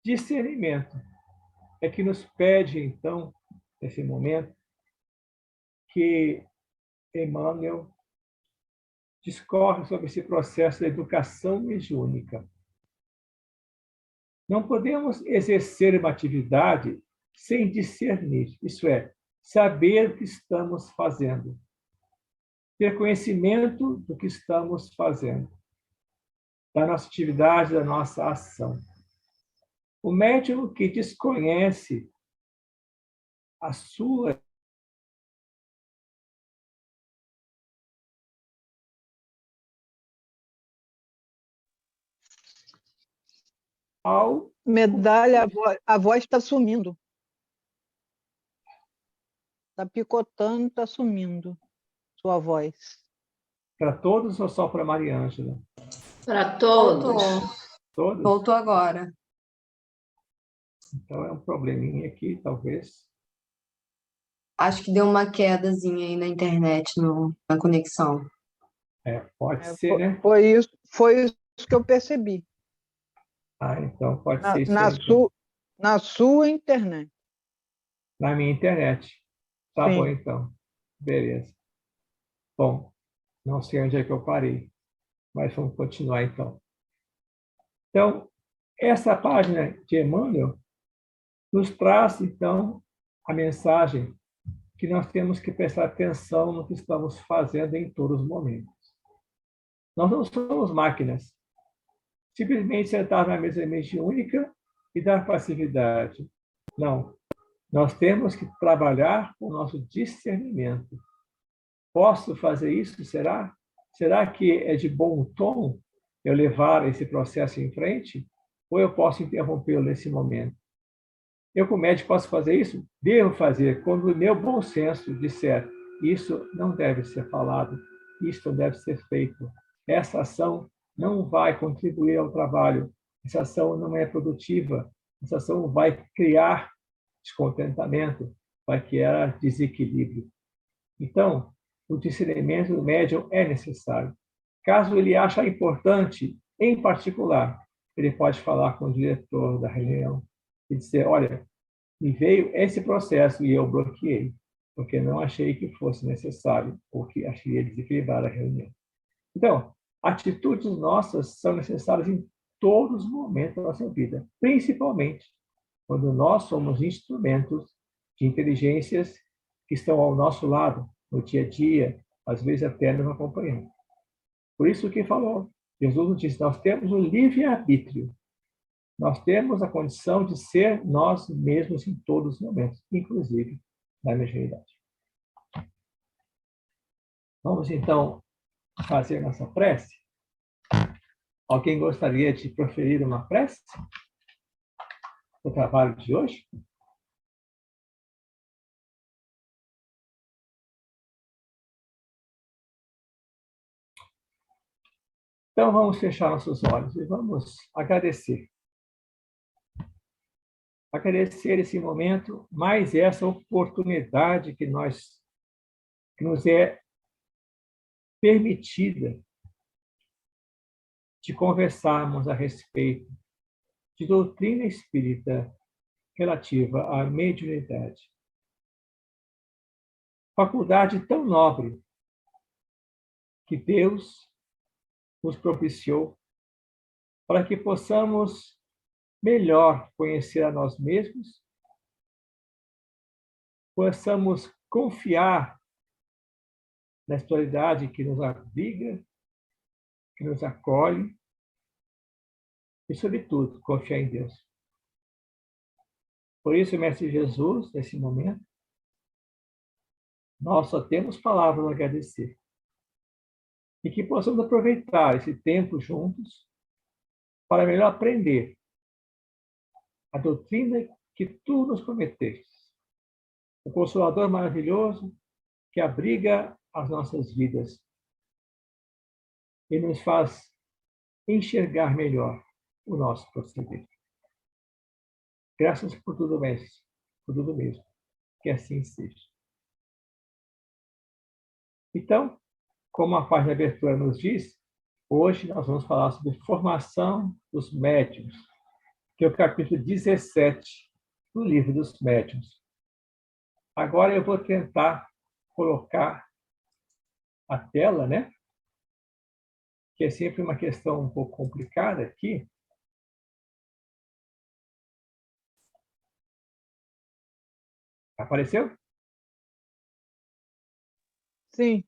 discernimento é que nos pede, então, nesse momento, que Emmanuel discorre sobre esse processo da educação mediúnica. Não podemos exercer uma atividade sem discernir, isso é, saber o que estamos fazendo, ter conhecimento do que estamos fazendo, da nossa atividade, da nossa ação. O médium que desconhece a sua ao Medalha, a voz está sumindo. Está picotando, está sumindo sua voz. para todos ou só para Maria Ângela? Para todos. Todos? Voltou agora. Então é um probleminha aqui, talvez. Acho que deu uma quedazinha aí na internet, na conexão. Pode ser, né? Foi isso que eu percebi. Então pode ser isso aí, então. Na sua internet. Na minha internet. Tá Sim. bom, então. Beleza. Bom, não sei onde é que eu parei, mas vamos continuar, então. Então, essa página de Emmanuel nos traz, então, a mensagem que nós temos que prestar atenção no que estamos fazendo em todos os momentos. Nós não somos máquinas. Simplesmente sentar na mesa mediúnica e dar passividade. Não. Nós temos que trabalhar com o nosso discernimento. Posso fazer isso? Será? Será que é de bom tom eu levar esse processo em frente? Ou eu posso interrompê-lo nesse momento? Eu, como médico, posso fazer isso? Devo fazer quando o meu bom senso disser isso não deve ser falado, isso não deve ser feito. Essa ação não vai contribuir ao trabalho, essa ação não é produtiva, essa ação vai criar descontentamento, vai criar desequilíbrio. Então, o discernimento do médium é necessário. Caso ele ache importante, em particular, ele pode falar com o diretor da reunião e dizer, olha, me veio esse processo e eu bloqueei, porque não achei que fosse necessário, ou que achei desequilibrar a reunião. Então, atitudes nossas são necessárias em todos os momentos da nossa vida, principalmente quando nós somos instrumentos de inteligências que estão ao nosso lado, no dia a dia, às vezes até nos acompanhando. Por isso que falou, Jesus nos disse, nós temos o livre-arbítrio. Nós temos a condição de ser nós mesmos em todos os momentos, inclusive na mediunidade. Vamos, então, fazer nossa prece? Alguém gostaria de proferir uma prece no trabalho de hoje? Então, vamos fechar nossos olhos e vamos agradecer. Agradecer esse momento, mais essa oportunidade que nos é permitida de conversarmos a respeito de doutrina espírita relativa à mediunidade. Faculdade tão nobre que Deus nos propiciou para que possamos melhor conhecer a nós mesmos, possamos confiar na espiritualidade que nos abriga, que nos acolhe, e, sobretudo, confiar em Deus. Por isso, Mestre Jesus, nesse momento, nós só temos palavras a agradecer. E que possamos aproveitar esse tempo juntos para melhor aprender a doutrina que tu nos prometeste. O Consolador maravilhoso que abriga as nossas vidas e nos faz enxergar melhor o nosso proceder. Graças por tudo, Mestre, por tudo mesmo. Que assim seja. Então, como a página de abertura nos diz, hoje nós vamos falar sobre formação dos médiuns. que é o capítulo 17 do Livro dos Médiuns. Agora eu vou tentar colocar a tela, né? Que é sempre uma questão um pouco complicada aqui. Apareceu? Sim.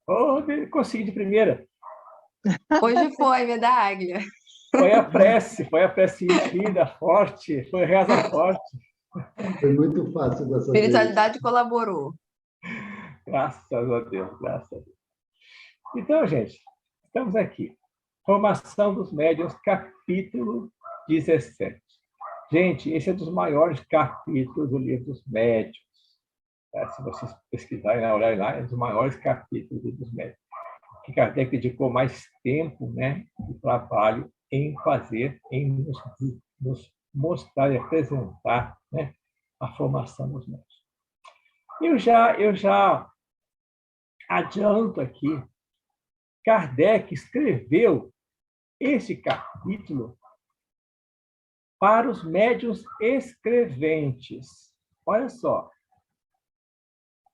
Oh, consegui de primeira. Hoje foi, da águia. Foi a prece linda, forte, foi reza forte. Foi muito fácil dessa vez. Espiritualidade colaborou. Graças a Deus, graças a Deus. Então, gente, estamos aqui. Formação dos Médiuns, capítulo 17. Gente, esse é um dos maiores capítulos do Livro dos Médiuns. Se vocês pesquisarem, olharem lá, é um dos maiores capítulos do Livro dos Médiuns. Que Kardec dedicou mais tempo, né, de trabalho em fazer, em nos mostrar e apresentar, né, a formação dos médiuns. Eu já adianto aqui, Kardec escreveu esse capítulo para os médiuns escreventes. Olha só.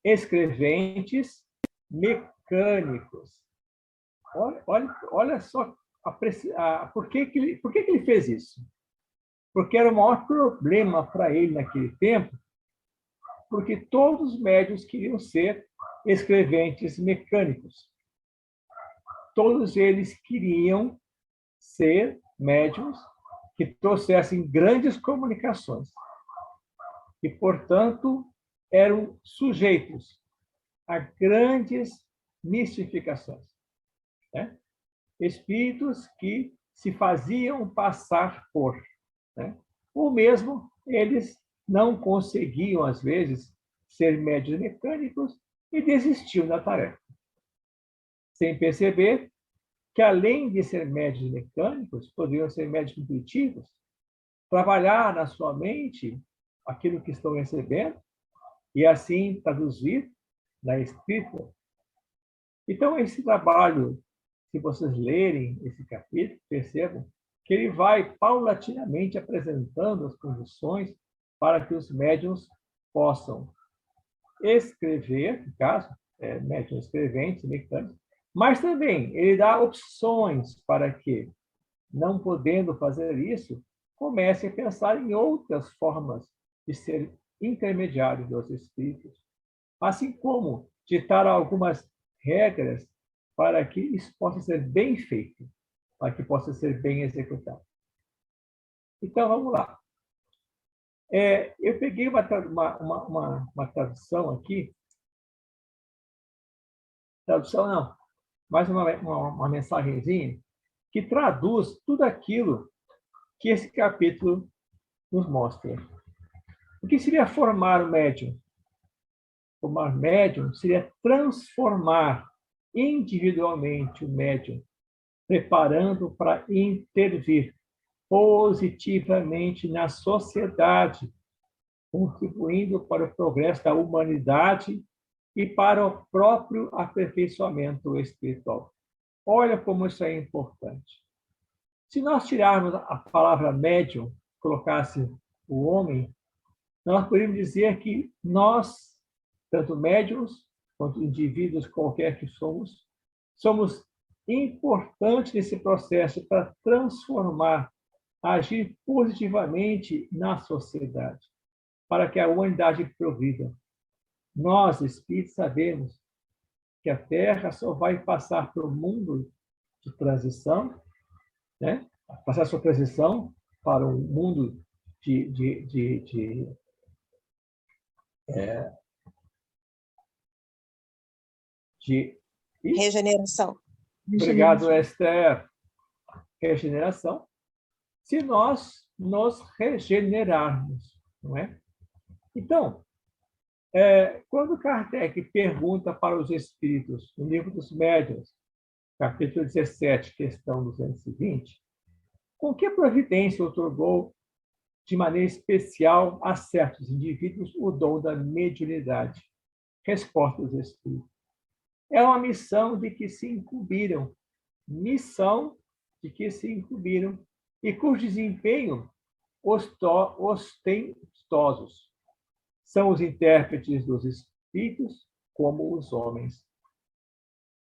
Escreventes mecânicos. Olha só por que ele fez isso. Porque era o maior problema para ele naquele tempo, porque todos os médiuns queriam ser escreventes mecânicos. Todos eles queriam ser médiuns que trouxessem grandes comunicações. E, portanto, eram sujeitos a grandes mistificações. Né? Espíritos que se faziam passar por. Né? Ou mesmo eles não conseguiam, às vezes, ser médiuns mecânicos e desistiam da tarefa. Sem perceber que, além de ser médiuns mecânicos, poderiam ser médiuns intuitivos, trabalhar na sua mente aquilo que estão recebendo e, assim, traduzir na escrita. Então, esse trabalho, se vocês lerem esse capítulo, percebam que ele vai paulatinamente apresentando as condições para que os médiuns possam escrever, no caso, médiuns escreventes, mecânicos, mas também ele dá opções para que, não podendo fazer isso, comecem a pensar em outras formas de ser intermediário dos espíritos, assim como ditar algumas regras para que isso possa ser bem feito, para que possa ser bem executado. Então, vamos lá. Eu peguei uma tradução aqui. Tradução não, mais uma mensagenzinha que traduz tudo aquilo que esse capítulo nos mostra. O que seria formar o médium? Formar médium seria transformar individualmente o médium, preparando para intervir positivamente na sociedade, contribuindo para o progresso da humanidade e para o próprio aperfeiçoamento espiritual. Olha como isso é importante. Se nós tirarmos a palavra médium, colocasse o homem, nós poderíamos dizer que nós, tanto médiums quanto indivíduos qualquer que somos importantes nesse processo para transformar, agir positivamente na sociedade, para que a humanidade progrida. Nós, espíritos, sabemos que a Terra só vai passar por um mundo de transição, né? Passar sua transição para um mundo de Regeneração. Obrigado, Esther. Regeneração. Se nós nos regenerarmos, não é? Então, quando Kardec pergunta para os espíritos, no Livro dos Médiuns, capítulo 17, questão 220, com que providência otorgou de maneira especial a certos indivíduos o dom da mediunidade? Resposta dos espíritos. É uma missão de que se incumbiram. Missão de que se incumbiram e cujo desempenho ostentosos. São os intérpretes dos espíritos como os homens.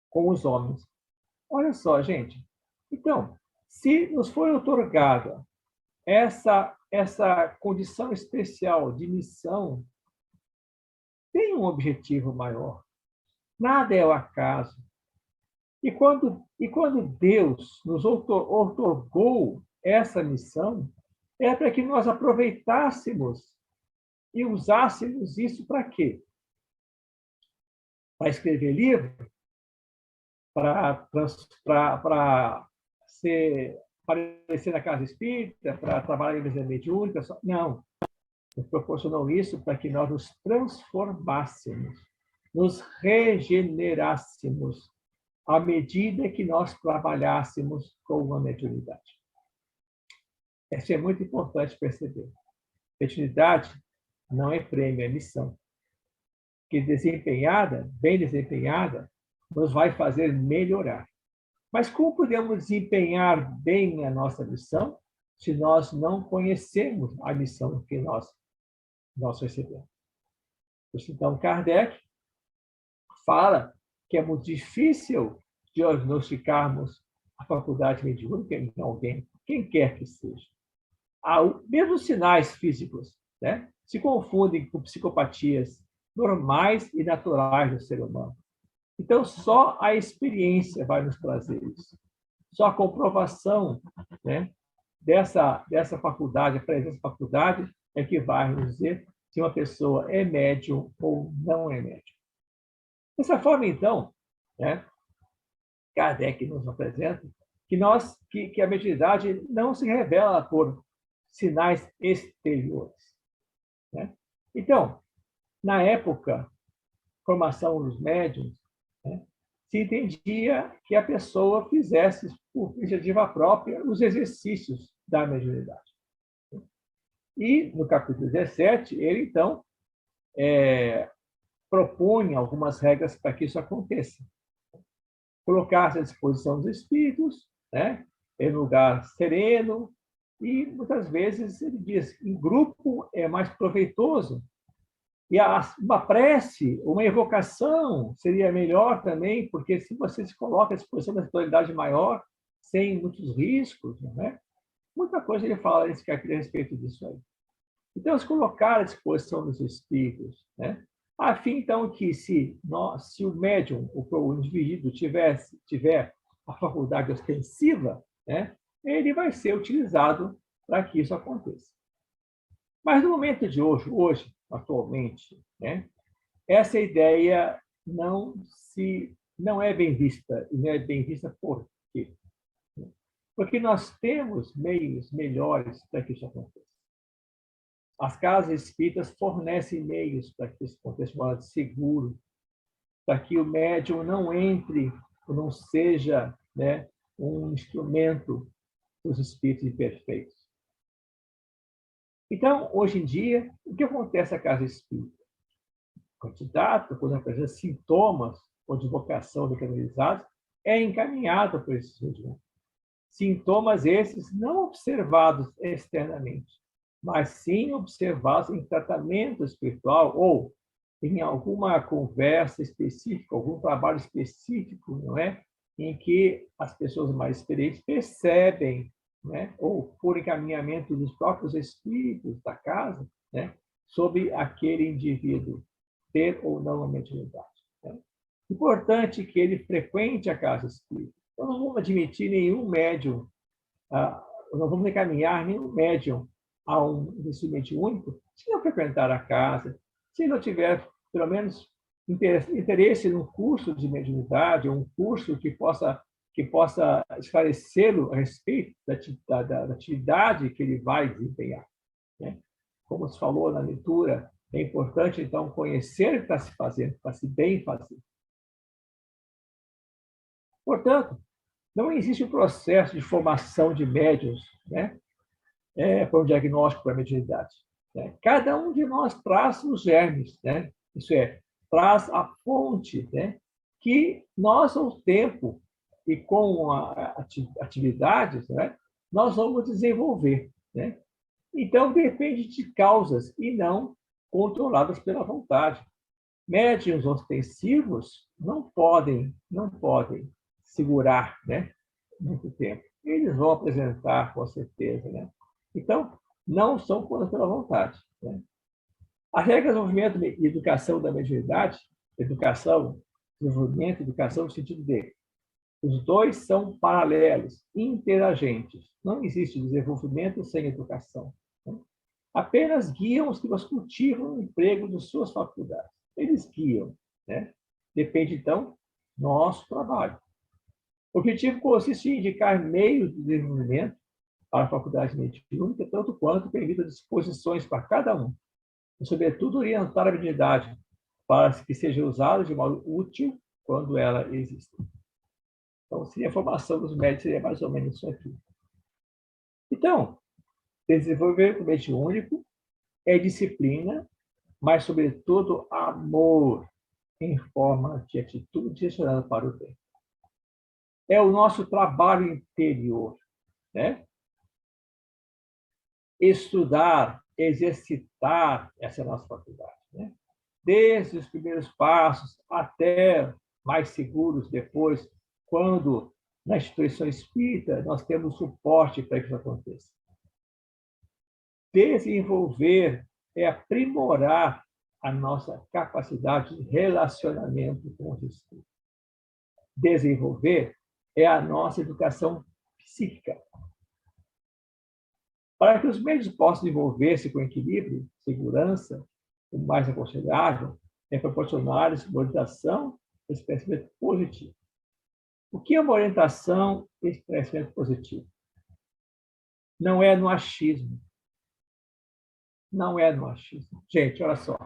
Com os homens. Olha só, gente. Então, se nos foi otorgada essa condição especial de missão, tem um objetivo maior. Nada é o acaso. E quando Deus nos otorgou essa missão, é para que nós aproveitássemos e usássemos isso para quê? Para escrever livro? Para aparecer na casa espírita? Para trabalhar em mesa mediúnica? Não. Nos proporcionou isso para que nós nos transformássemos, nos regenerássemos, à medida que nós trabalhássemos com a mediunidade. Isso é muito importante perceber. Mediunidade não é prêmio, é missão. Que desempenhada, bem desempenhada, nos vai fazer melhorar. Mas como podemos desempenhar bem a nossa missão se nós não conhecemos a missão que nós recebemos? Então, Kardec fala que é muito difícil diagnosticarmos a faculdade mediúnica em alguém, quem quer que seja. Mesmo os sinais físicos, né, se confundem com psicopatias normais e naturais do ser humano. Então, só a experiência vai nos trazer isso. Só a comprovação, né, dessa faculdade, a presença da faculdade, é que vai nos dizer se uma pessoa é médium ou não é médium. Dessa forma, então, né, Kardec nos apresenta que a mediunidade não se revela por sinais exteriores, né? Então, na época, formação dos médiuns, né, se entendia que a pessoa fizesse, por iniciativa própria, os exercícios da mediunidade. E, no capítulo 17, ele, então, propõe algumas regras para que isso aconteça. Colocar-se à disposição dos espíritos, né, em lugar sereno, e, muitas vezes, ele diz que em grupo é mais proveitoso. E uma prece, uma evocação seria melhor também, porque se você se coloca à disposição da espiritualidade maior, sem muitos riscos, né? Muita coisa ele fala nesse capítulo a respeito disso aí. Então, se colocar à disposição dos espíritos, né? A fim, então, que se o médium, o indivíduo tiver a faculdade ostensiva, né, ele vai ser utilizado para que isso aconteça. Mas no momento de hoje atualmente, né, essa ideia não é bem vista. E não é bem vista por quê? Porque nós temos meios melhores para que isso aconteça. As casas espíritas fornecem meios para que isso aconteça de modo seguro, para que o médium não entre ou não seja, né, um instrumento dos espíritos imperfeitos. Então, hoje em dia, o que acontece à casa espírita? O candidato, quando apresenta sintomas ou de vocação decanalizados, é encaminhado por esses mediúnicos. Sintomas esses não observados externamente, mas sim observados em tratamento espiritual ou em alguma conversa específica, algum trabalho específico, não é? Em que as pessoas mais experientes percebem, né, ou por encaminhamento dos próprios espíritos da casa, né, sobre aquele indivíduo ter ou não a mediunidade. Né? Importante que ele frequente a casa espírita. Então, não vamos admitir nenhum médium, não vamos encaminhar nenhum médium a um exercício único se não frequentar a casa, se não tiver, pelo menos, interesse num curso de mediunidade, ou um curso que possa esclarecê-lo a respeito da atividade que ele vai desempenhar. Né? Como se falou na leitura, é importante, então, conhecer o que está se fazendo, para se bem fazer. Portanto, não existe um processo de formação de médiuns, né, para um diagnóstico para a mediunidade. Né? Cada um de nós traz os germes, né? Isso é, traz a fonte, né, que nós, ao tempo e com atividades, né, nós vamos desenvolver. Né? Então, depende de causas e não controladas pela vontade. Médiuns ostensivos não podem segurar, né, muito tempo. Eles vão apresentar, com certeza, né? Então, não são coisas pela vontade, né? As regras do movimento e educação da mediunidade, educação, desenvolvimento, educação no sentido de os dois são paralelos, interagentes. Não existe desenvolvimento sem educação, né? Apenas guiam os que nos cultivam o emprego de suas faculdades. Eles guiam, né? Depende, então, do nosso trabalho. O objetivo consiste em indicar meios de desenvolvimento para a faculdade mediúnica, tanto quanto permita disposições para cada um, e, sobretudo, orientar a habilidade para que seja usada de modo útil quando ela existe. Então, seria a formação dos médicos, seria mais ou menos isso aqui. Então, desenvolver o mediúnico é disciplina, mas, sobretudo, amor em forma de atitude direcionada para o bem. É o nosso trabalho interior, né? Estudar, exercitar, essa é a nossa faculdade, né? Desde os primeiros passos até mais seguros depois, quando na instituição espírita nós temos suporte para que isso aconteça. Desenvolver é aprimorar a nossa capacidade de relacionamento com os espíritos. Desenvolver é a nossa educação psíquica. Para que os médios possam desenvolver-se com equilíbrio, segurança, o mais aconselhável é proporcionar-lhes uma orientação e expressão positivo. O que é uma orientação e expressão positivo? Não é no achismo. Não é no achismo. Gente, olha só.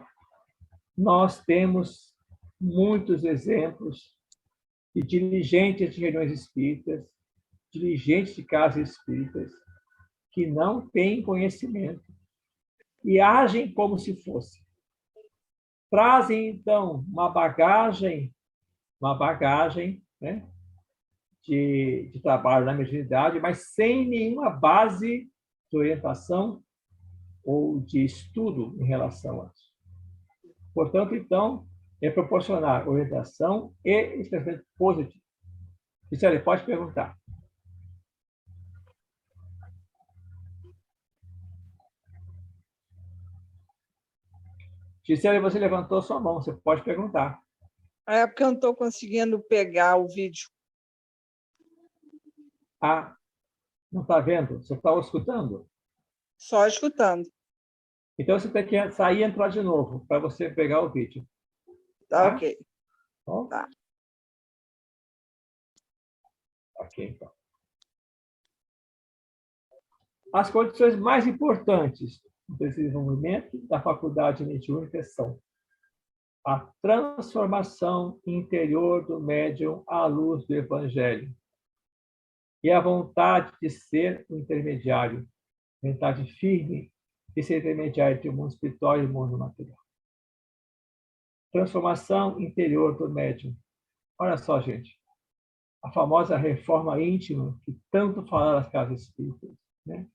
Nós temos muitos exemplos de dirigentes de reuniões espíritas, dirigentes de casas espíritas, que não têm conhecimento e agem como se fosse. Trazem, então, uma bagagem, né, de trabalho na mediunidade, mas sem nenhuma base de orientação ou de estudo em relação a isso. Portanto, então, é proporcionar orientação e expressão positiva. Gisele, pode perguntar. Gisele, você levantou sua mão, você pode perguntar. É porque eu não estou conseguindo pegar o vídeo. Ah, não está vendo? Você está escutando? Só escutando. Então, você tem que sair e entrar de novo, para você pegar o vídeo. Tá, Tá? ok. Bom? Tá. Ok, então. As condições mais importantes do desenvolvimento da faculdade mediúnica são a transformação interior do médium à luz do Evangelho e a vontade de ser o intermediário, vontade firme de ser intermediário entre o mundo espiritual e o mundo material. Transformação interior do médium. Olha só, gente, a famosa reforma íntima que tanto falaram as casas espíritas, né?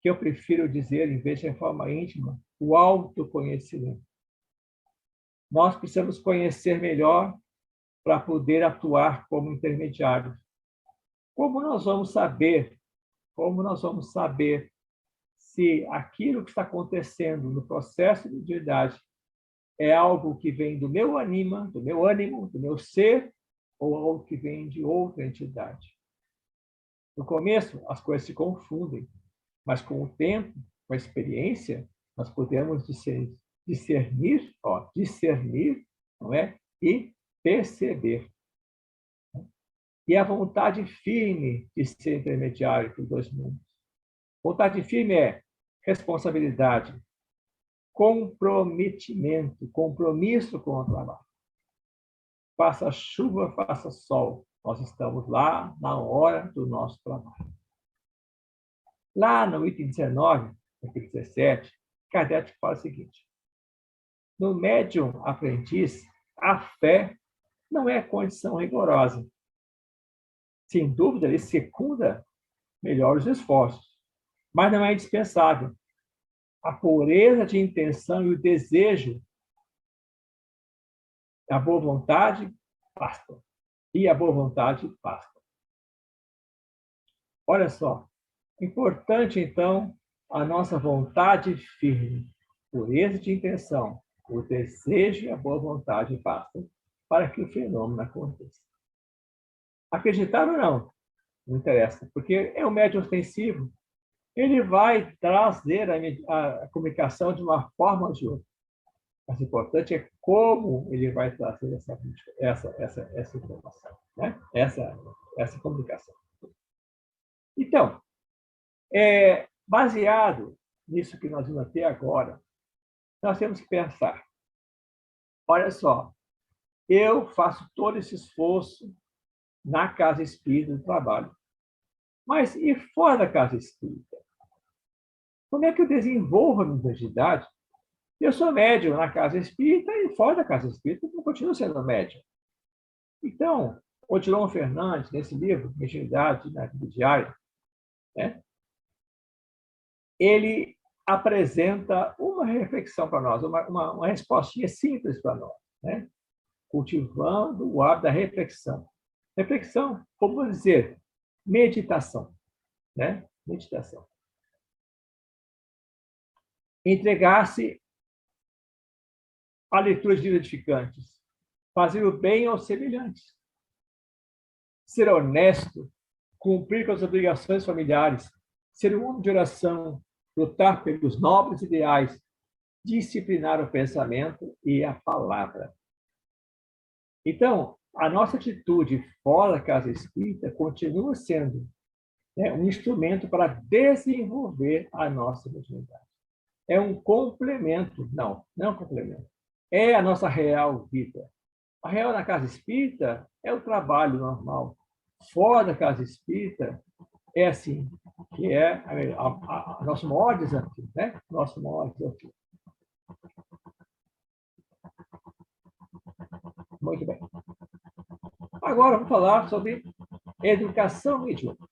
Que eu prefiro dizer, em vez de reforma íntima, o autoconhecimento. Nós precisamos conhecer melhor para poder atuar como intermediários. Como nós vamos saber se aquilo que está acontecendo no processo de mediunidade é algo que vem do meu ânimo, do meu ser, ou algo que vem de outra entidade? No começo, as coisas se confundem, mas com o tempo, com a experiência, nós podemos discernir, não é? E perceber. E a vontade firme de ser intermediário entre os dois mundos. Vontade firme é responsabilidade, comprometimento, compromisso com o trabalho. Faça chuva, faça sol, nós estamos lá na hora do nosso trabalho. Lá no item 19, item 17, Kardec fala o seguinte: no médium aprendiz, a fé não é condição rigorosa. Sem dúvida, ele secunda melhor os esforços, mas não é indispensável, a pureza de intenção e o desejo, a boa vontade, basta. E a boa vontade, basta. Olha só, importante, então, a nossa vontade firme, pureza de intenção, o desejo e a boa vontade basta para que o fenômeno aconteça. Acreditar ou não, não interessa, porque é um médium ostensivo, ele vai trazer a comunicação de uma forma ou de outra. Mas o importante é como ele vai trazer essa informação, né? essa comunicação. Então, baseado nisso que nós vamos ter agora, nós temos que pensar, olha só, eu faço todo esse esforço na casa espírita do trabalho, mas e fora da casa espírita? Como é que eu desenvolvo a minha mediunidade? Eu sou médium na casa espírita e fora da casa espírita eu continuo sendo médium. Então, Odilon Fernandes, nesse livro, Mediunidade na Vida Diária, né, ele apresenta uma reflexão para nós, uma respostinha simples para nós, né? Cultivando o hábito da reflexão. Reflexão, como dizer, meditação, né? Meditação. Entregar-se a leituras edificantes, fazer o bem aos semelhantes, ser honesto, cumprir com as obrigações familiares, ser um homem de oração, lutar pelos nobres ideais, disciplinar o pensamento e a palavra. Então, a nossa atitude fora da casa espírita continua sendo, né, um instrumento para desenvolver a nossa mediunidade. É um complemento, não é um complemento. É a nossa real vida. A real na casa espírita é o trabalho normal. Fora da casa espírita é assim, que é nosso maior desafio, né? Nosso maior desafio. Muito bem. Agora vamos falar sobre educação mediúnica.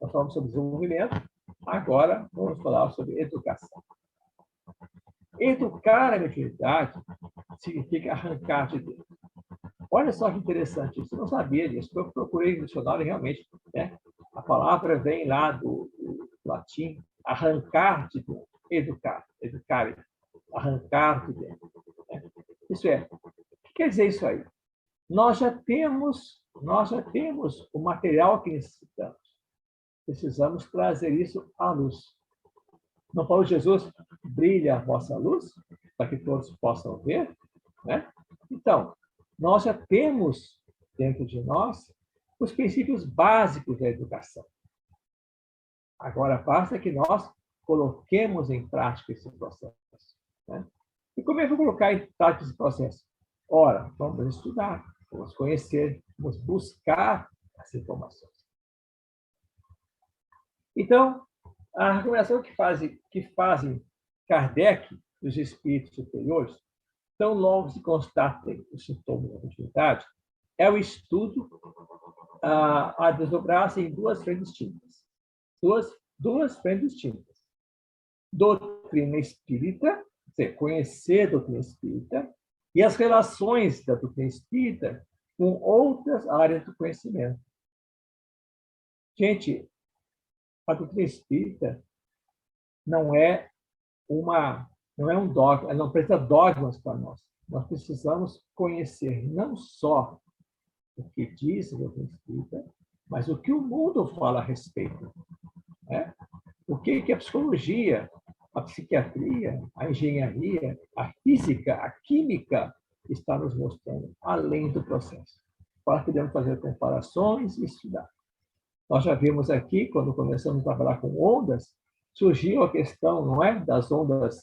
Nós falamos sobre desenvolvimento, agora vamos falar sobre educação. Educar a mediunidade significa arrancar de dentro. Olha só que interessante isso, eu não sabia disso, eu procurei no dicionário realmente, né? A palavra vem lá do latim, arrancar de dentro, educar, arrancar de dentro. Né? Isso é, o que quer dizer isso aí? Nós já temos o material que necessitamos. Precisamos trazer isso à luz. Não falou Jesus, brilha a vossa luz, para que todos possam ver? Né? Então, nós já temos dentro de nós os princípios básicos da educação. Agora, basta que nós coloquemos em prática esse processo. Né? E como é que eu vou colocar em prática esse processo? Ora, vamos estudar, vamos conhecer, vamos buscar as informações. Então, a recomendação que fazem Kardec e os espíritos superiores, tão logo se constatem os sintomas da mediunidade, é o estudo a desdobrar-se em duas frentes distintas. Duas frentes distintas. Doutrina espírita, conhecer a doutrina espírita, e as relações da doutrina espírita com outras áreas do conhecimento. Gente, a doutrina espírita não é um dogma, não precisa dogmas para nós. Nós precisamos conhecer não só o que diz a doutrina espírita, mas o que o mundo fala a respeito. Né? O que a psicologia, a psiquiatria, a engenharia, a física, a química está nos mostrando, além do processo. Para que podemos fazer comparações e estudar. Nós já vimos aqui, quando começamos a trabalhar com ondas, surgiu a questão, não é, das ondas,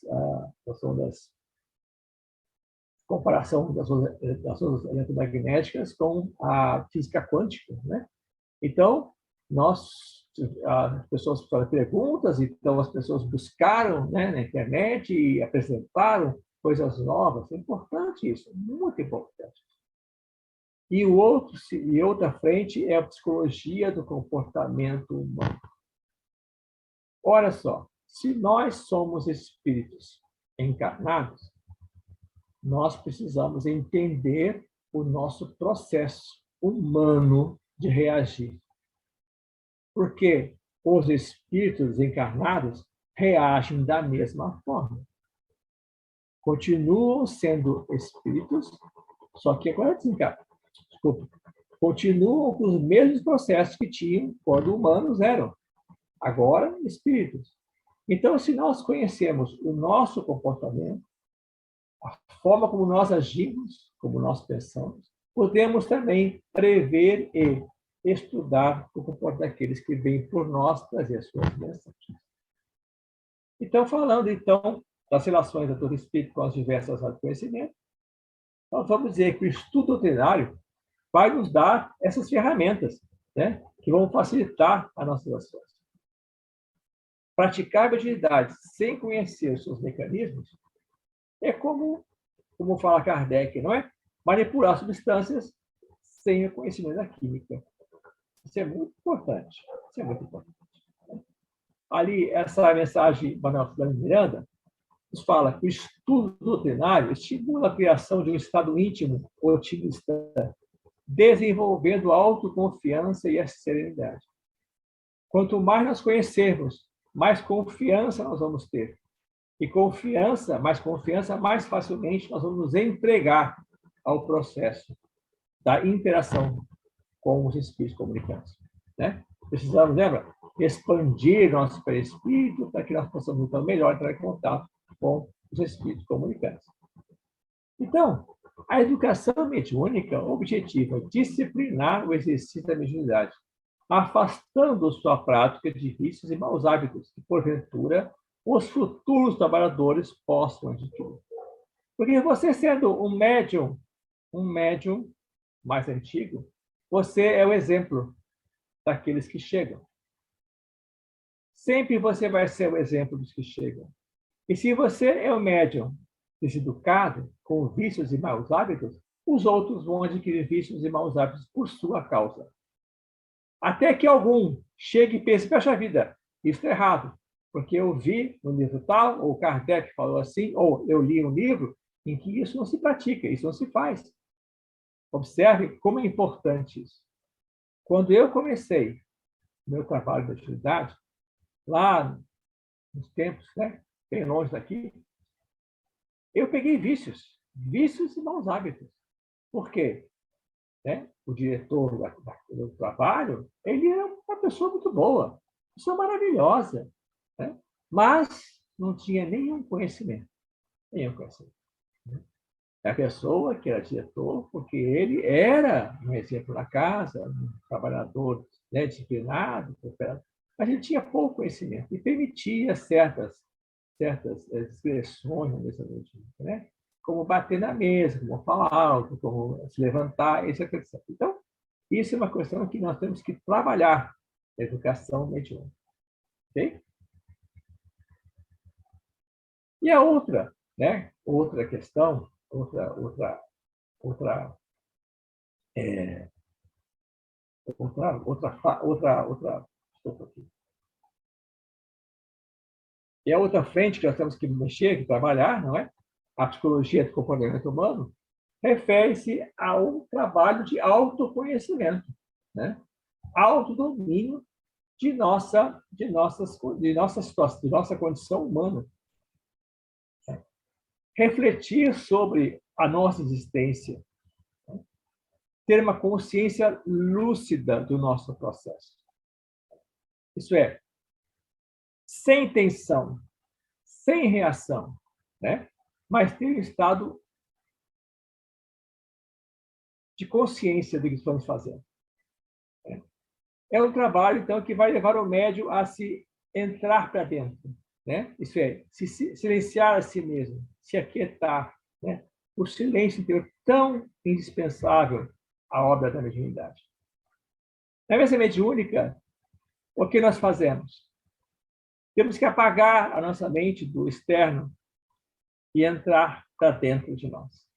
comparação das ondas eletromagnéticas com a física quântica, né? Então, as pessoas fizeram perguntas, então as pessoas buscaram, né, na internet e apresentaram coisas novas. É importante isso, muito importante. E outra frente é a psicologia do comportamento humano. Olha só, se nós somos espíritos encarnados, nós precisamos entender o nosso processo humano de reagir. Porque os espíritos encarnados reagem da mesma forma. Continuam sendo espíritos, só que agora desencarnam. Desculpa. Continuam com os mesmos processos que tinham quando humanos eram. Agora, espíritos. Então, se nós conhecemos o nosso comportamento, a forma como nós agimos, como nós pensamos, podemos também prever e estudar o comportamento daqueles que vêm por nós trazer as suas mensagens. Então, falando das relações da todo espírito com as diversas áreas do conhecimento, nós vamos dizer que o estudo doutrinário vai nos dar essas ferramentas, né, que vão facilitar as nossas ações. Praticar a mediunidade sem conhecer os seus mecanismos é como fala Kardec, não é? Manipular substâncias sem o conhecimento da química. Isso é muito importante. Isso é muito importante. Ali, essa mensagem de Manuel Filomeno Miranda nos fala que o estudo doutrinário estimula a criação de um estado íntimo otimista, desenvolvendo a autoconfiança e a serenidade. Quanto mais nós conhecermos, mais confiança nós vamos ter. E mais confiança, mais facilmente nós vamos nos entregar ao processo da interação com os espíritos comunicantes. Né? Precisamos, lembra, expandir nosso perispírito para que nós possamos, então, melhor entrar em contato com os espíritos comunicantes. Então, a educação mediúnica objetiva disciplinar o exercício da mediunidade, afastando sua prática de vícios e maus hábitos que, porventura, os futuros trabalhadores possam adquirir. Porque você sendo um médium mais antigo, você é o exemplo daqueles que chegam. Sempre você vai ser o exemplo dos que chegam. E se você é o médium deseducado, com vícios e maus hábitos, os outros vão adquirir vícios e maus hábitos por sua causa. Até que algum chegue e pense, poxa vida, isso é errado, porque eu vi no livro tal, ou Kardec falou assim, ou eu li um livro em que isso não se pratica, isso não se faz. Observe como é importante isso. Quando eu comecei meu trabalho de atividade, lá nos tempos, né, bem longe daqui, eu peguei vícios e maus hábitos. Por quê? Né? O diretor do trabalho, ele era uma pessoa muito boa, pessoa maravilhosa, né? Mas não tinha nenhum conhecimento. Nenhum conhecimento. A pessoa que era diretor, porque ele era um exemplo na casa, um trabalhador, né, disciplinado, mas ele tinha pouco conhecimento e permitia certas expressões na mesa mediúnica, né? Como bater na mesa, como falar alto, como se levantar, etc. Então, isso é uma questão que nós temos que trabalhar na educação mediúnica. Ok? E a outra, né? Outra questão, outra E a outra frente que nós temos que mexer, que trabalhar, não é? A psicologia do comportamento humano, refere-se ao trabalho de autoconhecimento, né? Autodomínio de nossa situação, de nossa condição humana. Refletir sobre a nossa existência, ter uma consciência lúcida do nosso processo. Isso é, sem tensão, sem reação, né? Mas ter um estado de consciência do que estamos fazendo. É um trabalho, então, que vai levar o médium a se entrar para dentro, né? Isso é, se silenciar a si mesmo, se aquietar, né? O silêncio interior tão indispensável à obra da mediunidade. Na mesa mediúnica, o que nós fazemos? Temos que apagar a nossa mente do externo e entrar para dentro de nós.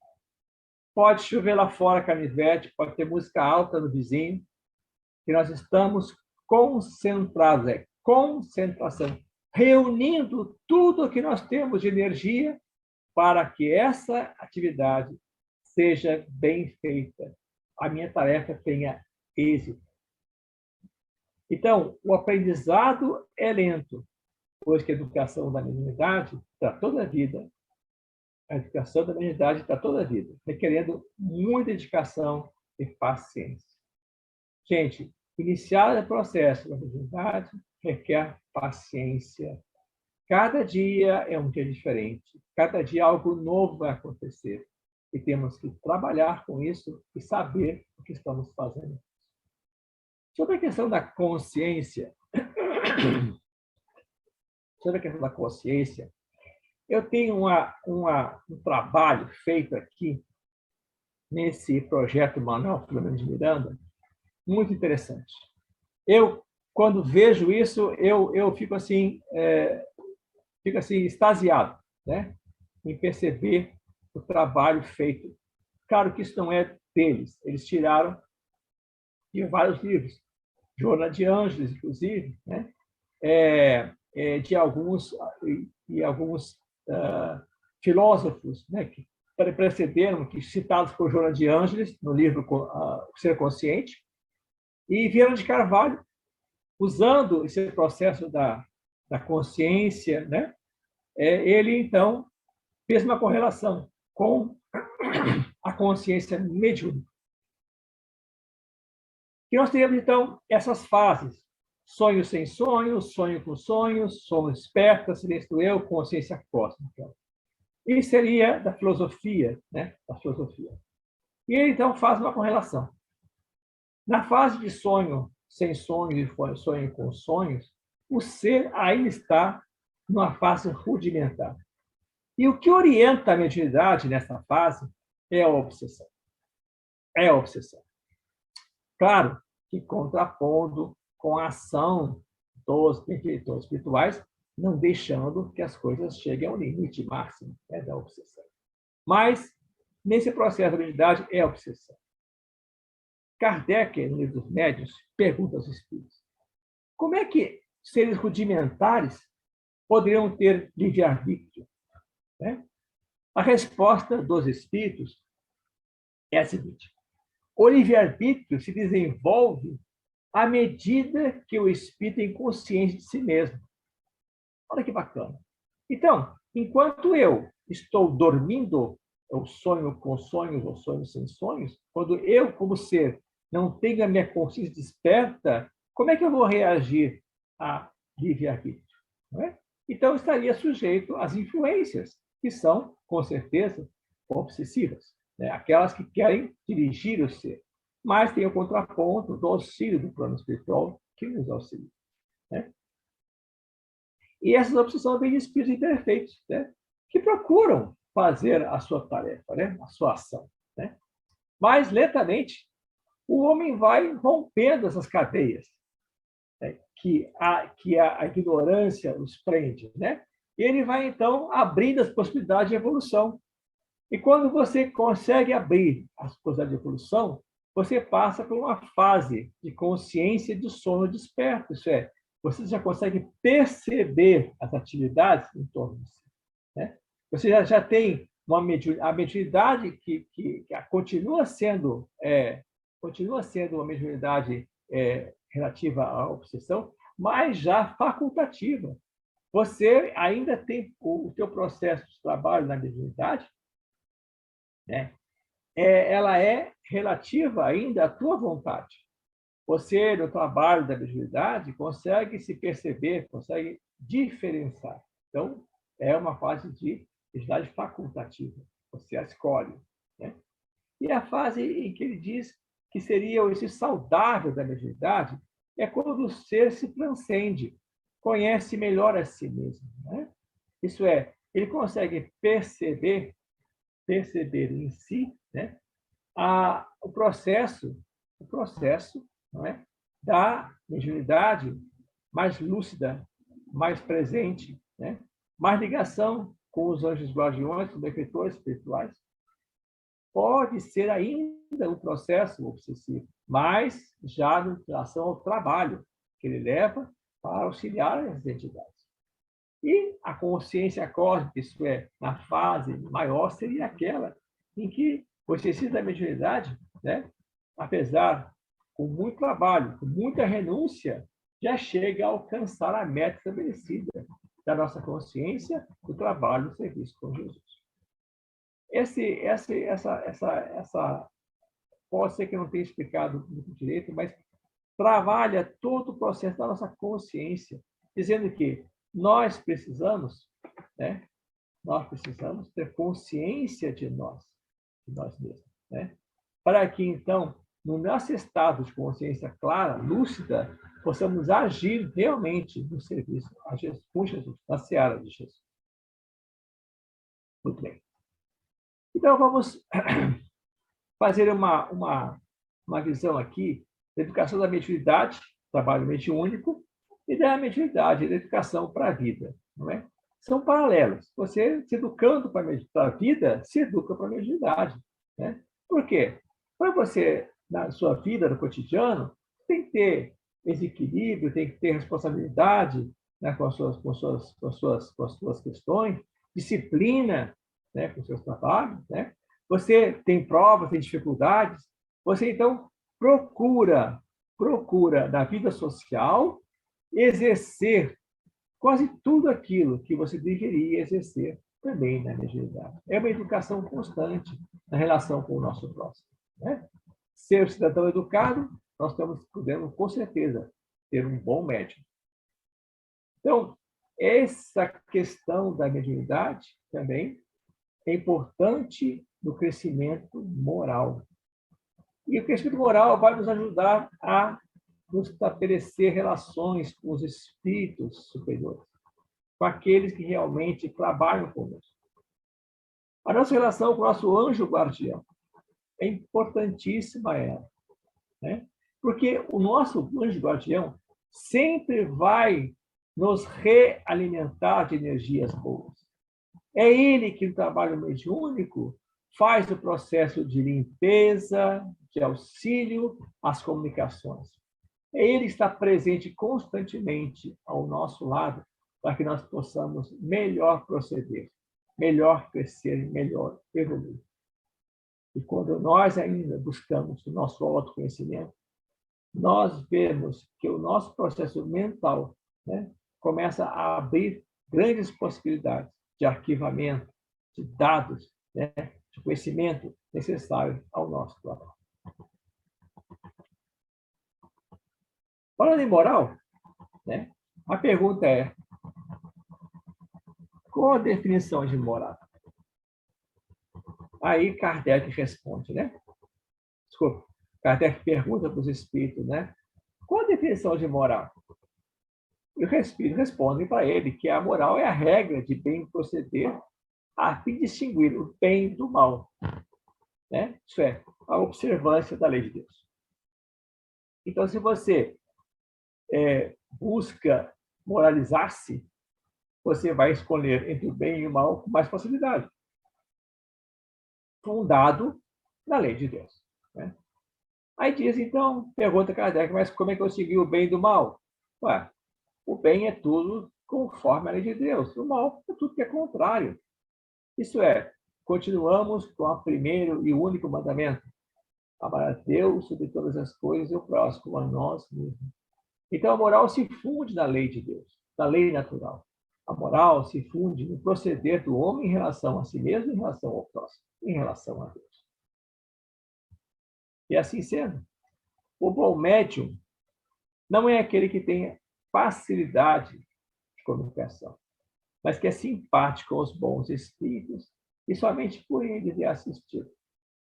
Pode chover lá fora, canivete, pode ter música alta no vizinho, que nós estamos concentrados, concentração. reunindo tudo o que nós temos de energia para que essa atividade seja bem feita, a minha tarefa tenha êxito. Então, o aprendizado é lento, pois que a educação da mediunidade para toda a vida, a educação da mediunidade para toda a vida, requerendo muita dedicação e paciência. Gente, iniciar o processo da mediunidade requer paciência. Cada dia é um dia diferente, cada dia algo novo vai acontecer. E temos que trabalhar com isso e saber o que estamos fazendo. Sobre a questão da consciência, eu tenho um trabalho feito aqui nesse projeto Manuel Filomeno de Miranda, muito interessante. Eu, quando vejo isso, eu fico assim extasiado, né? Em perceber o trabalho feito. Claro que isso não é deles, eles tiraram de vários livros, Joana de Ângeles, inclusive, né? De alguns filósofos, né, que precederam, que citados por Joana de Ângeles no livro O Ser Consciente, e Vieira de Carvalho, usando esse processo da consciência, né? Ele, então, fez uma correlação com a consciência mediúnica. E nós temos, então, essas fases: sonho sem sonho, sonho com sonhos, sono esperta, silêncio do eu, consciência cósmica. Isso seria da filosofia, né? Da filosofia. E ele, então, faz uma correlação. Na fase de sonho sem sonho e sonho com sonhos, o ser ainda está numa fase rudimentar. E o que orienta a mediunidade nessa fase é a obsessão. É a obsessão. Claro que contrapondo com a ação dos benfeitores espirituais, não deixando que as coisas cheguem ao limite máximo, né, da obsessão. Mas, nesse processo da mediunidade, é a obsessão. Kardec, no livro dos Médiuns, pergunta aos espíritos: como é que seres rudimentares poderiam ter livre-arbítrio? Né? A resposta dos espíritos é a seguinte: o livre-arbítrio se desenvolve à medida que o espírito tem consciência de si mesmo. Olha que bacana. Então, enquanto eu estou dormindo, eu sonho com sonhos ou sonho sem sonhos, quando eu, como ser, não tenho a minha consciência desperta, como é que eu vou reagir a livre-arbítrio? Não é? Então, eu estaria sujeito às influências, que são, com certeza, obsessivas, né? Aquelas que querem dirigir o ser. Mas tem o contraponto do auxílio do plano espiritual que nos auxilia, né? E essas obsessões vêm de espíritos imperfeitos, né? Que procuram fazer a sua tarefa, né? A sua ação, né? Mas, lentamente, o homem vai rompendo essas cadeias, né? que a ignorância os prende, né? E ele vai, então, abrindo as possibilidades de evolução. E quando você consegue abrir as possibilidades de evolução, você passa por uma fase de consciência de sono desperto. Isso é, você já consegue perceber as atividades em torno de si, né? Você já tem a mediunidade que continua sendo uma mediunidade relativa à obsessão, mas já facultativa. Você ainda tem o teu processo de trabalho na mediunidade, né? Ela é relativa ainda à tua vontade. Você, no trabalho da mediunidade, consegue se perceber, consegue diferenciar. Então, é uma fase de mediunidade facultativa. Você a escolhe, né? E a fase em que ele diz que seria esse saudável da mediunidade é quando o ser se transcende, conhece melhor a si mesmo, né? Isso é, ele consegue perceber em si, né, o processo, não é, da mediunidade mais lúcida, mais presente, né, mais ligação com os anjos guardiões, com os benfeitores espirituais. Pode ser ainda um processo obsessivo, mas já em relação ao trabalho que ele leva para auxiliar as entidades. E a consciência cósmica, isso é, na fase maior, seria aquela em que o exercício da mediunidade, né, apesar com muito trabalho, com muita renúncia, já chega a alcançar a meta estabelecida da nossa consciência, do trabalho do serviço com Jesus. Essa pode ser que eu não tenha explicado muito direito, mas trabalha todo o processo da nossa consciência, dizendo que nós precisamos, né? Nós precisamos ter consciência de nós mesmos, né? Para que, então, no nosso estado de consciência clara, lúcida, possamos agir realmente no serviço a Jesus, com Jesus, na seara de Jesus. Muito bem. Então, vamos fazer uma visão aqui da educação da mediunidade, trabalho mediúnico, e da mediunidade, da educação para a vida. Não é? São paralelos. Você, se educando para a vida, se educa para a mediunidade. Né? Por quê? Para você, na sua vida, no cotidiano, tem que ter esse equilíbrio, tem que ter responsabilidade, né, com as suas questões, disciplina, né, com os seus trabalhos. Né? Você tem provas, tem dificuldades, você, então, procura na vida social exercer quase tudo aquilo que você deveria exercer também na mediunidade. É uma educação constante na relação com o nosso próximo. Né? Ser cidadão educado, nós podemos, com certeza, ter um bom médium. Então, essa questão da mediunidade também é importante no crescimento moral. E o crescimento moral vai nos ajudar a nos estabelecer relações com os espíritos superiores, com aqueles que realmente trabalham conosco. A nossa relação com o nosso anjo guardião é importantíssima ela, né? Porque o nosso anjo guardião sempre vai nos realimentar de energias boas. É ele que, no trabalho mediúnico, faz o processo de limpeza, de auxílio às comunicações. É ele que está presente constantemente ao nosso lado para que nós possamos melhor proceder, melhor crescer, melhor evoluir. E quando nós ainda buscamos o nosso autoconhecimento, nós vemos que o nosso processo mental, né, começa a abrir grandes possibilidades de arquivamento, de dados, né, de conhecimento necessário ao nosso trabalho. Falando em moral, né, a pergunta é: qual a definição de moral? Aí Kardec responde, né? Desculpa, Kardec pergunta para os espíritos, né? Qual a definição de moral? E os espíritos respondem para ele que a moral é a regra de bem proceder a fim de distinguir o bem do mal, né? Isso é, a observância da lei de Deus. Então, se você busca moralizar-se, você vai escolher entre o bem e o mal com mais facilidade, fundado na lei de Deus. Né? Aí diz, então, pergunta Kardec, mas como é que eu segui o bem do mal? Ué, o bem é tudo conforme a lei de Deus, o mal é tudo que é contrário. Isso é, continuamos com o primeiro e único mandamento: amar a Deus sobre todas as coisas e o próximo a nós mesmos. Então, a moral se funde na lei de Deus, na lei natural. A moral se funde no proceder do homem em relação a si mesmo, em relação ao próximo, em relação a Deus. E assim sendo, o bom médium não é aquele que tem facilidade de comunicação, mas que é simpático aos bons espíritos e somente por eles é assistido.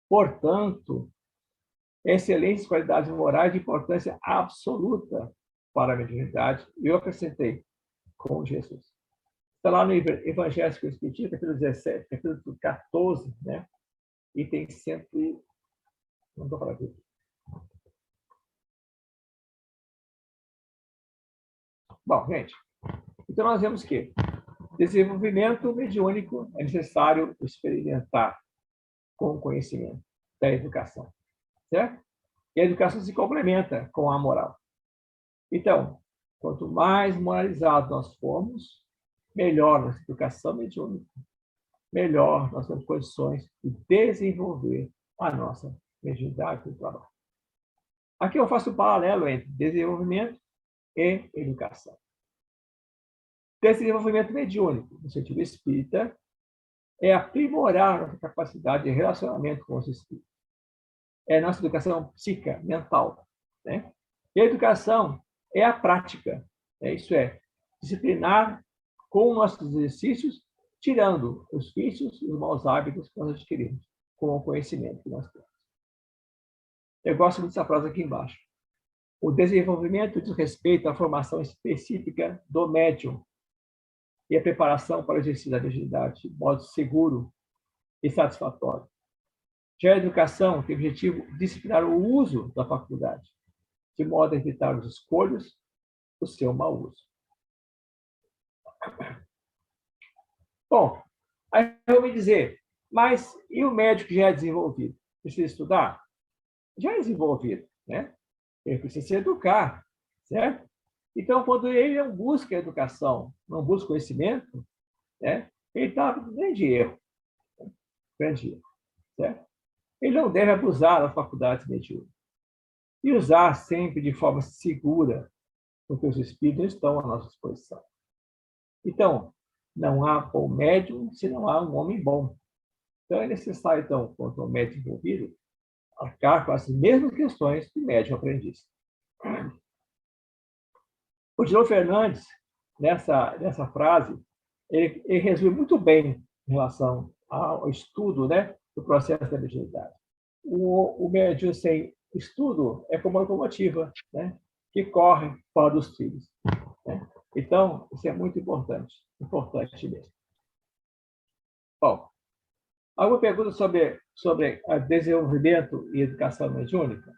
Portanto, excelentes qualidades morais de importância absoluta para a mediunidade. Eu acrescentei, com Jesus. Está lá no Evangelho segundo o Espiritismo, capítulo 17, capítulo 14, né? Item 100. Não estou falando aqui. Bom, gente, então nós vemos que desenvolvimento mediúnico é necessário experimentar com o conhecimento da educação, certo? E a educação se complementa com a moral. Então, quanto mais moralizados nós formos, melhor nossa educação mediúnica, melhor nós temos condições de desenvolver a nossa mediunidade do trabalho. Aqui eu faço um paralelo entre desenvolvimento e educação. Desenvolvimento mediúnico, no sentido espírita, é aprimorar nossa capacidade de relacionamento com os espíritos. É nossa educação psíquica, mental. Né? E a educação é a prática. Isso é, disciplinar com nossos exercícios, tirando os vícios e os maus hábitos que nós adquirimos com o conhecimento que nós temos. Eu gosto muito dessa frase aqui embaixo. O desenvolvimento diz respeito à formação específica do médium e a preparação para o exercício da mediunidade de modo seguro e satisfatório. Já a educação tem o objetivo de disciplinar o uso da faculdade, de modo a evitar os escolhos do seu mau uso. Bom, aí eu vou me dizer, mas e o médico que já é desenvolvido? Precisa estudar? Já é desenvolvido, né? Ele precisa se educar, certo? Então, quando ele não busca educação, não busca conhecimento, né? Ele está em grande erro. Grande erro, certo? Ele não deve abusar das faculdades mediúnicas. E usar sempre de forma segura, porque os espíritos estão à nossa disposição. Então, não há bom médium se não há um homem bom. Então, é necessário, então, quanto ao médium envolvido, arcar com as mesmas questões do médium aprendiz. O Dino Fernandes, nessa frase, ele resume muito bem em relação ao estudo, né, do processo da mediunidade. O médium sem estudo é como uma locomotiva, né, que corre fora dos trilhos. Né? Então, isso é muito importante mesmo. Bom, alguma pergunta sobre desenvolvimento e educação mediúnica?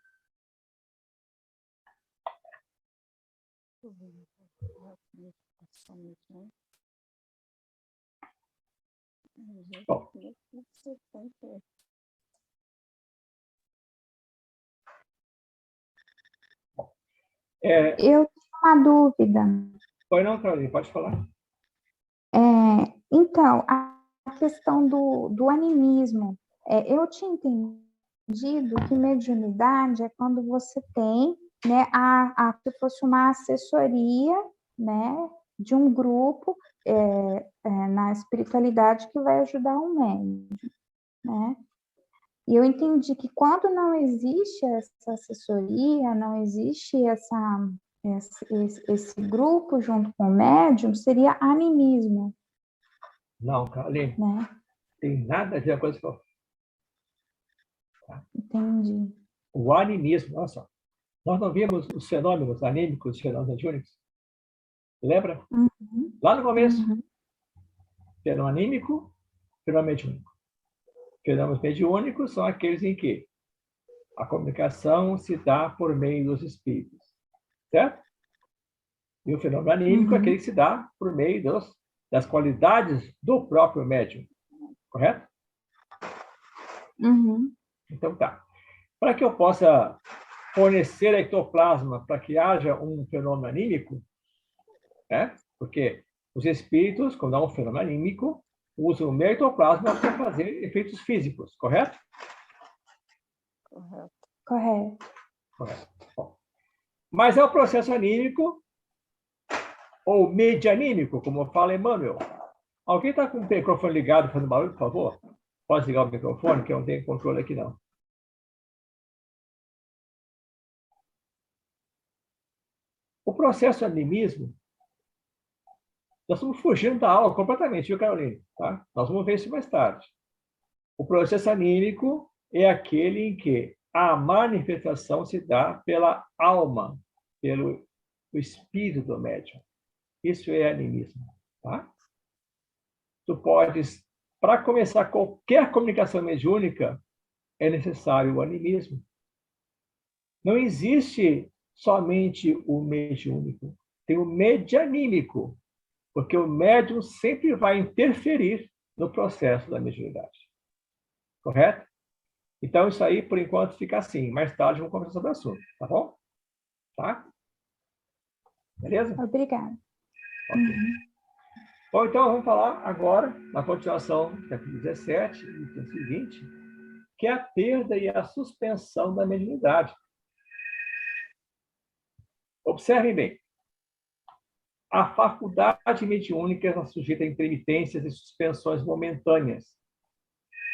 Bom, Eu tenho uma dúvida. Pode não, Carolina, pode falar. Então, a questão do animismo. Eu tinha entendido que mediunidade é quando você tem, né, se fosse uma assessoria, né, de um grupo na espiritualidade que vai ajudar o médium, né? E eu entendi que quando não existe essa assessoria, não existe esse grupo junto com o médium, seria animismo. Não, Carolina, Né? tem nada a ver com a coisa que eu... Entendi. O animismo, olha só, nós não vimos os fenômenos anímicos, os fenômenos mediúnicos? Lembra? Uhum. Lá no começo. Uhum. Fenômeno anímico, fenômeno mediúnico. Fenômenos mediúnicos são aqueles em que a comunicação se dá por meio dos espíritos, certo? E o fenômeno anímico é aquele que se dá por meio das qualidades do próprio médium, correto? Uhum. Então tá. Para que eu possa fornecer ectoplasma para que haja um fenômeno anímico, né? Porque os espíritos, quando há um fenômeno anímico, usam o meu ectoplasma para fazer efeitos físicos, correto? Correto. Correto. Bom. Mas é o processo anímico, ou medianímico, como fala Emmanuel. Alguém está com o microfone ligado fazendo barulho, por favor? Pode ligar o microfone, que eu não tenho controle aqui, não. O processo animismo, nós estamos fugindo da aula completamente, viu, Carolina? Tá? Nós vamos ver isso mais tarde. O processo anímico é aquele em que a manifestação se dá pela alma, pelo espírito do médium. Isso é animismo. Tá? Tu podes, para começar qualquer comunicação mediúnica, é necessário o animismo. Não existe somente o mediúnico, tem o medianímico, porque o médium sempre vai interferir no processo da mediunidade. Correto? Então, isso aí, por enquanto, fica assim. Mais tarde, vamos conversar sobre o assunto, tá bom? Tá? Beleza? Obrigada. Ok. Bom, então vamos falar agora, na continuação do capítulo 17 e 20, que é a perda e a suspensão da mediunidade. Observem bem. A faculdade mediúnica está sujeita a intermitências e suspensões momentâneas,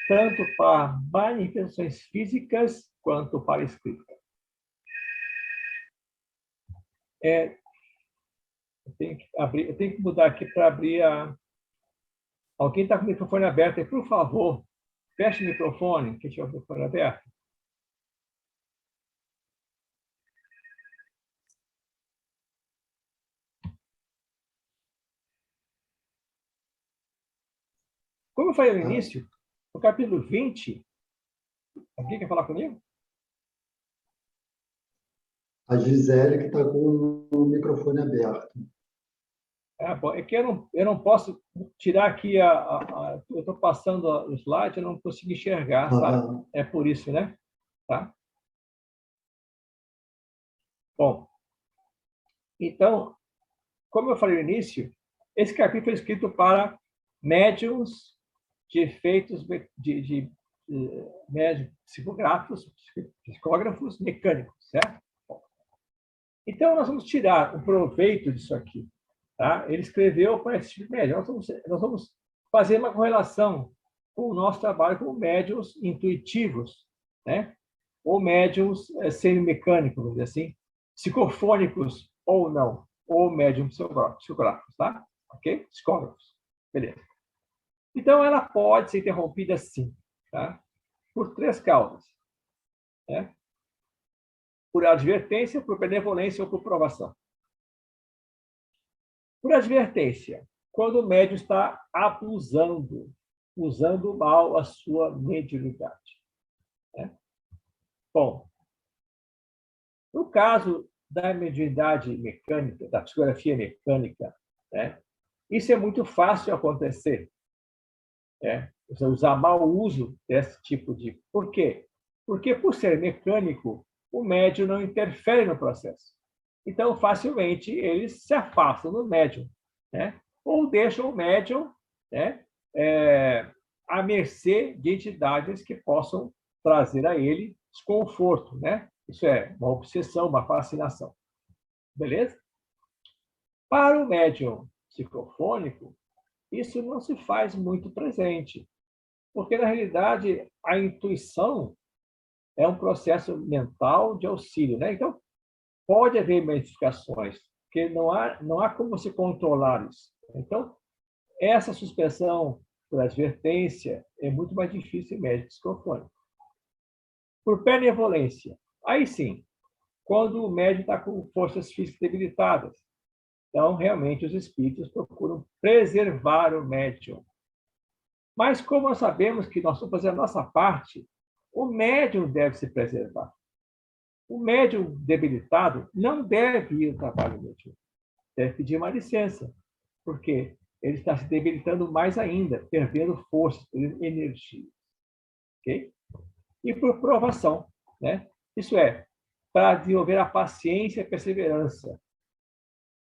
tanto para manifestações físicas quanto para escrita. Eu tenho que mudar aqui para abrir a... Alguém está com o microfone aberto aí, por favor, feche o microfone, que tiver o microfone aberto. Como eu falei no início, no capítulo 20, alguém quer falar comigo? A Gisele que está com o microfone aberto. Bom, é que eu não posso tirar aqui eu estou passando o slide, eu não consigo enxergar, sabe? É por isso, né? Tá? Bom, então, como eu falei no início, esse capítulo foi escrito para médiums de efeitos de médiums psicógrafos mecânicos, certo? Bom, então, nós vamos tirar o proveito disso aqui. Tá? Ele escreveu para esse tipo de médium. Nós vamos fazer uma correlação com o nosso trabalho com médiums intuitivos, né? Ou médiums semimecânicos, vamos dizer assim, psicofônicos ou não, ou médiums psicográficos, tá? Ok? Psicógrafos. Beleza. Então, ela pode ser interrompida, sim, tá? Por 3 causas. Né? Por advertência, por benevolência ou por provação. Por advertência, quando o médium está abusando, usando mal a sua mediunidade. Né? Bom, no caso da mediunidade mecânica, da psicografia mecânica, né, isso é muito fácil acontecer. Né? Você usar mau uso desse tipo de... Por quê? Porque, por ser mecânico, o médium não interfere no processo. Então, facilmente, eles se afastam do médium, né? Ou deixam o médium, né, à mercê de entidades que possam trazer a ele desconforto. Né? Isso é uma obsessão, uma fascinação. Beleza? Para o médium psicofônico, isso não se faz muito presente, porque, na realidade, a intuição é um processo mental de auxílio. Né? Então, pode haver modificações, porque não há como se controlar isso. Então, essa suspensão por advertência é muito mais difícil em médico psicofônico. Por benevolência, aí sim, quando o médium está com forças físicas debilitadas. Então, realmente, os espíritos procuram preservar o médium. Mas, como nós sabemos que nós estamos fazendo a nossa parte, o médium deve se preservar. O médium debilitado não deve ir ao trabalho médium. Deve pedir uma licença, porque ele está se debilitando mais ainda, perdendo forças, perdendo energia. Okay? E por provação. Né? Isso é, para desenvolver a paciência e a perseverança.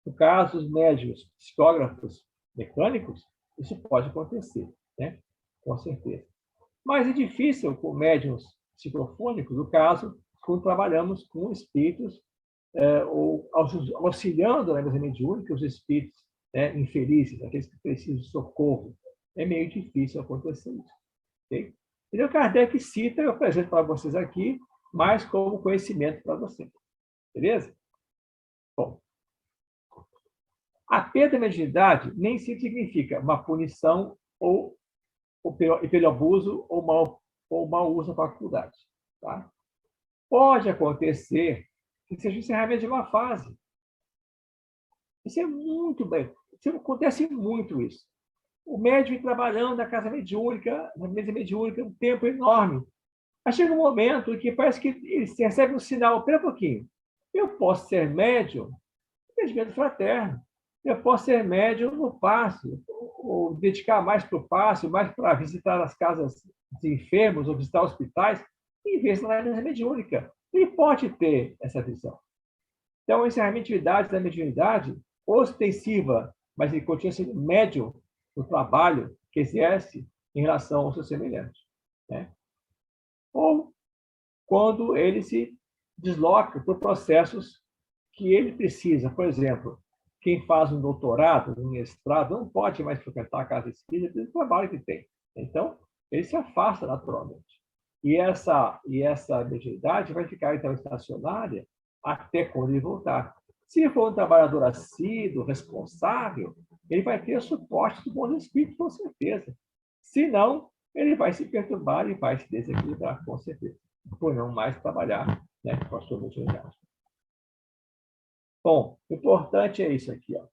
No caso dos médiuns psicógrafos mecânicos, isso pode acontecer, né? Com certeza. Mas é difícil com médiuns psicofônicos, no caso, quando trabalhamos com espíritos ou auxiliando na mesa mediúnica os espíritos infelizes, aqueles que precisam de socorro. É meio difícil acontecer isso. Okay? Então, Kardec cita, eu apresento para vocês aqui, mas como conhecimento para vocês. Beleza? Bom, a perda da mediunidade nem sempre significa uma punição ou pelo abuso ou mau uso da faculdade. Tá? Pode acontecer que seja o encerramento de uma fase. Isso é muito bem. Isso acontece muito isso. O médium trabalhando na casa mediúnica, na mesa mediúnica, um tempo enorme. Aí chega um momento em que parece que ele recebe um sinal, espera um pouquinho, eu posso ser médium no atendimento fraterno, eu posso ser médium no passe, ou dedicar mais para o passe, mais para visitar as casas de enfermos, ou visitar hospitais, em vez de na mesa mediúnica. Ele pode ter essa visão. Então, o encerramento de atividades da mediunidade ostensiva mas ele continua sendo médium no trabalho que exerce em relação ao seu semelhante, né? Ou quando ele se desloca por processos que ele precisa. Por exemplo, quem faz um doutorado, um mestrado, não pode mais frequentar a casa espírita pelo trabalho que tem. Então, ele se afasta naturalmente. E essa mediunidade vai ficar, então, estacionária até quando ele voltar. Se for um trabalhador assíduo, responsável, ele vai ter suporte do bom espírito, com certeza. Se não, ele vai se perturbar e vai se desequilibrar, com certeza, por não mais trabalhar, né, com a sua mediunidade. Bom, o importante é isso aqui, ó.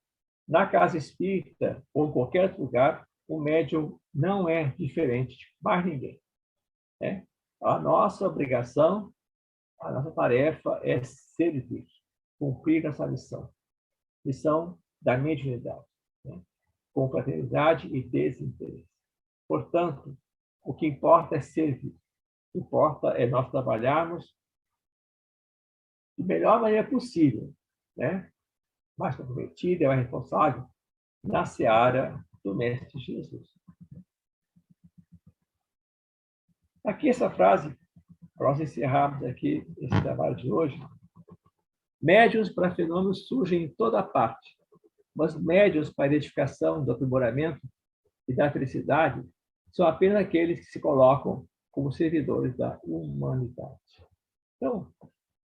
Na casa espírita, ou em qualquer outro lugar, o médium não é diferente de mais ninguém, né? A nossa obrigação, a nossa tarefa é servir, cumprir essa missão. Missão da mediunidade, né? Com fraternidade e desinteresse. Portanto, o que importa é servir. O que importa é nós trabalharmos da melhor maneira possível, né? Mais comprometida, mais responsável, na seara do Mestre Jesus. Aqui essa frase, para nós encerrarmos aqui esse trabalho de hoje. Médiuns para fenômenos surgem em toda parte, mas médiuns para a identificação do aprimoramento e da felicidade são apenas aqueles que se colocam como servidores da humanidade. Então,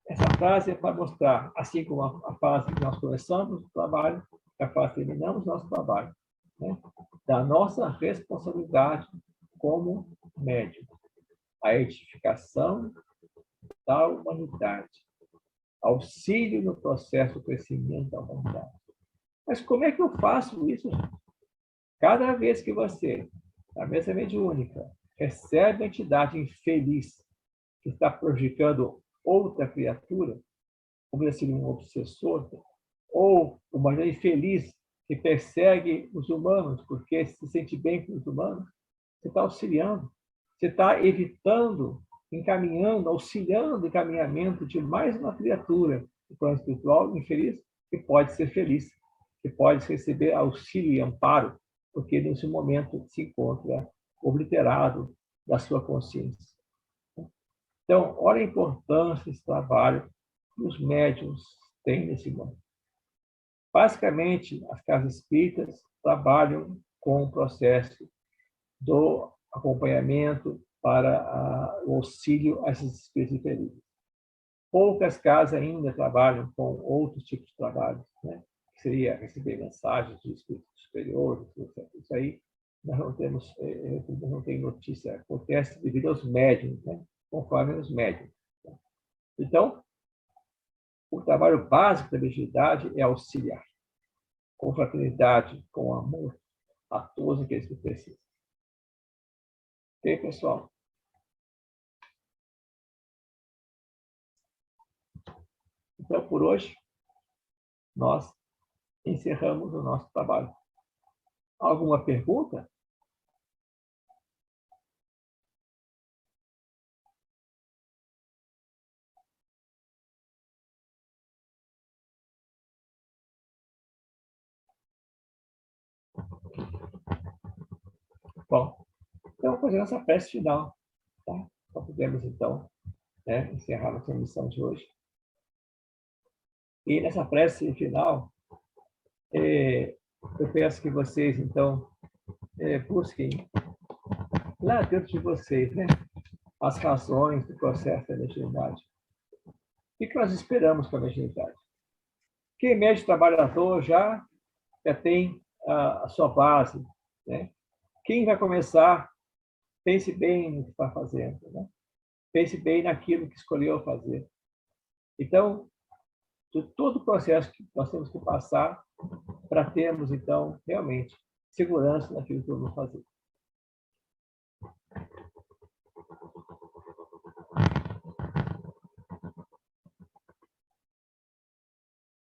essa frase é para mostrar, assim como a fase que nós começamos o trabalho, a fase que terminamos o nosso trabalho, né? Da nossa responsabilidade como médium, a edificação da humanidade, auxílio no processo do crescimento da humanidade. Mas como é que eu faço isso? Cada vez que você, na mesa mediúnica, recebe uma entidade infeliz que está prejudicando outra criatura, como seria um obsessor, ou uma mulher infeliz que persegue os humanos porque se sente bem com os humanos, você está auxiliando, você está evitando, encaminhando, auxiliando o encaminhamento de mais uma criatura do plano espiritual infeliz que pode ser feliz, que pode receber auxílio e amparo, porque nesse momento se encontra obliterado da sua consciência. Então, olha a importância desse trabalho que os médiuns têm nesse mundo. Basicamente, as casas espíritas trabalham com o processo do acompanhamento para o auxílio a esses espíritos infelizes. Poucas casas ainda trabalham com outros tipos de trabalho, né? Que seria receber mensagens de espíritos superiores, etc. Isso aí nós não temos, não tem notícia, acontece devido aos médiuns, né? Conforme os médiuns. Então, o trabalho básico da mediunidade é auxiliar, com fraternidade, com amor, a todos aqueles que precisam. Ok, pessoal? Então, por hoje, nós encerramos o nosso trabalho. Alguma pergunta? Bom, então, fazer nossa prece final, tá? Então, podemos, então, né, encerrar nossa missão de hoje. E nessa prece final, eu peço que vocês, então, busquem lá dentro de vocês, né, as razões do processo da mediunidade. O que nós esperamos com a mediunidade? Quem é médium trabalhador já tem a sua base, né? Quem vai começar, pense bem no que está fazendo, né? Pense bem naquilo que escolheu fazer. Então, de todo o processo que nós temos que passar para termos, então, realmente, segurança naquilo que vamos fazer.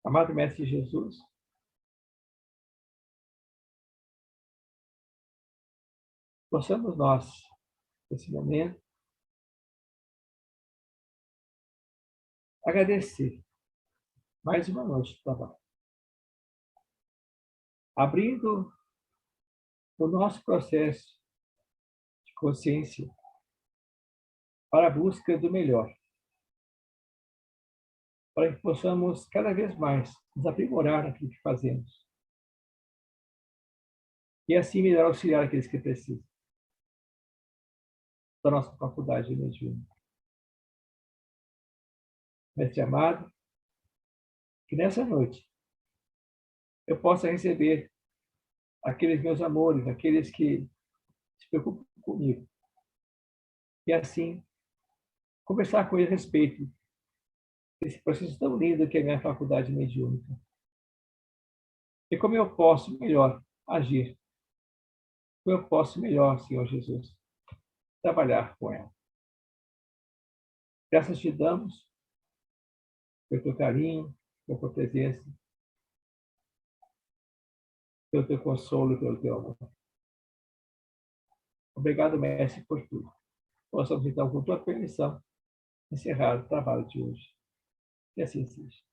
Amado Mestre Jesus, possamos nós, nesse momento, agradecer mais uma noite de trabalho. abrindo o nosso processo de consciência para a busca do melhor, para que possamos cada vez mais nos aprimorar naquilo que fazemos e assim melhor auxiliar aqueles que precisam da nossa faculdade mediúnica. Mestre amado, que nessa noite eu possa receber aqueles meus amores, aqueles que se preocupam comigo, e assim conversar com eles a respeito desse processo tão lindo que é a minha faculdade mediúnica. E como eu posso melhor agir, como eu posso melhor, Senhor Jesus, trabalhar com ela. Graças te damos pelo teu carinho, pela tua presença, pelo teu consolo e pelo teu amor. Obrigado, Mestre, por tudo. Possamos, então, com tua permissão, encerrar o trabalho de hoje. Que assim seja.